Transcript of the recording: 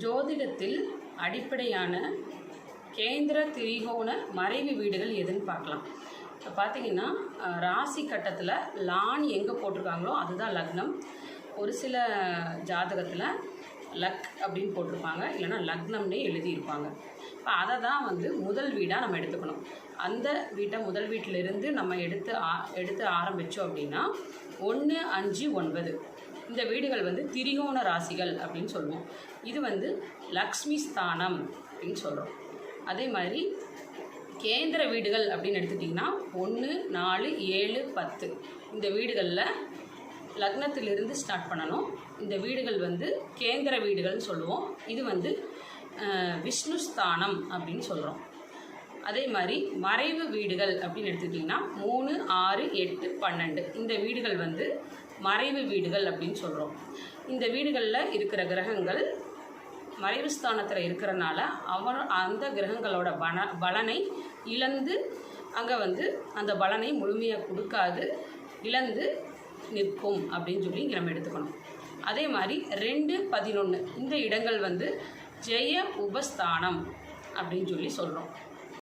ஜோதிடத்தில் அடிப்படையான கேந்திர திரிகோண மறைவு வீடுகள் எதுன்னு பார்க்கலாம். இப்போ பார்த்தீங்கன்னா ராசி கட்டத்தில் லான் எங்கே போட்டிருக்காங்களோ அதுதான் லக்னம். ஒரு சில ஜாதகத்தில் லக் அப்படின்னு போட்டிருப்பாங்க, இல்லைன்னா லக்னம்னே எழுதியிருப்பாங்க. இப்போ அதை தான் முதல் வீடாக நம்ம எடுத்துக்கணும். அந்த வீட்டை முதல் வீட்டிலிருந்து நம்ம எடுத்து ஆரம்பித்தோம் அப்படின்னா 1, 5, 9 இந்த வீடுகள் திரிகோண ராசிகள் அப்படின்னு சொல்லுவோம். இது லக்ஷ்மி ஸ்தானம் அப்படின்னு சொல்கிறோம். அதே மாதிரி கேந்திர வீடுகள் அப்படின்னு எடுத்துட்டிங்கன்னா 1, 4, 7, 10 இந்த வீடுகளில் லக்னத்திலிருந்து ஸ்டார்ட் பண்ணணும். இந்த வீடுகள் கேந்திர வீடுகள்னு சொல்லுவோம். இது விஷ்ணு ஸ்தானம் அப்படின்னு சொல்கிறோம். அதே மாதிரி மறைவு வீடுகள் அப்படின்னு எடுத்துக்கிட்டிங்கன்னா 3, 6, 8, 12 இந்த வீடுகள் மறைவு வீடுகள் அப்படின்னு சொல்கிறோம். இந்த வீடுகளில் இருக்கிற கிரகங்கள் மறைவு ஸ்தானத்தில் இருக்கிறனால அந்த கிரகங்களோட பலனை இழந்து அங்கே அந்த பலனை முழுமையாக கொடுக்காது, இழந்து நிற்கும் அப்படின்னு சொல்லி இங்கே நம்ம எடுத்துக்கணும். அதே மாதிரி 2, 11 இந்த இடங்கள் ஜெய உபஸ்தானம் அப்படின்னு சொல்லி சொல்கிறோம்.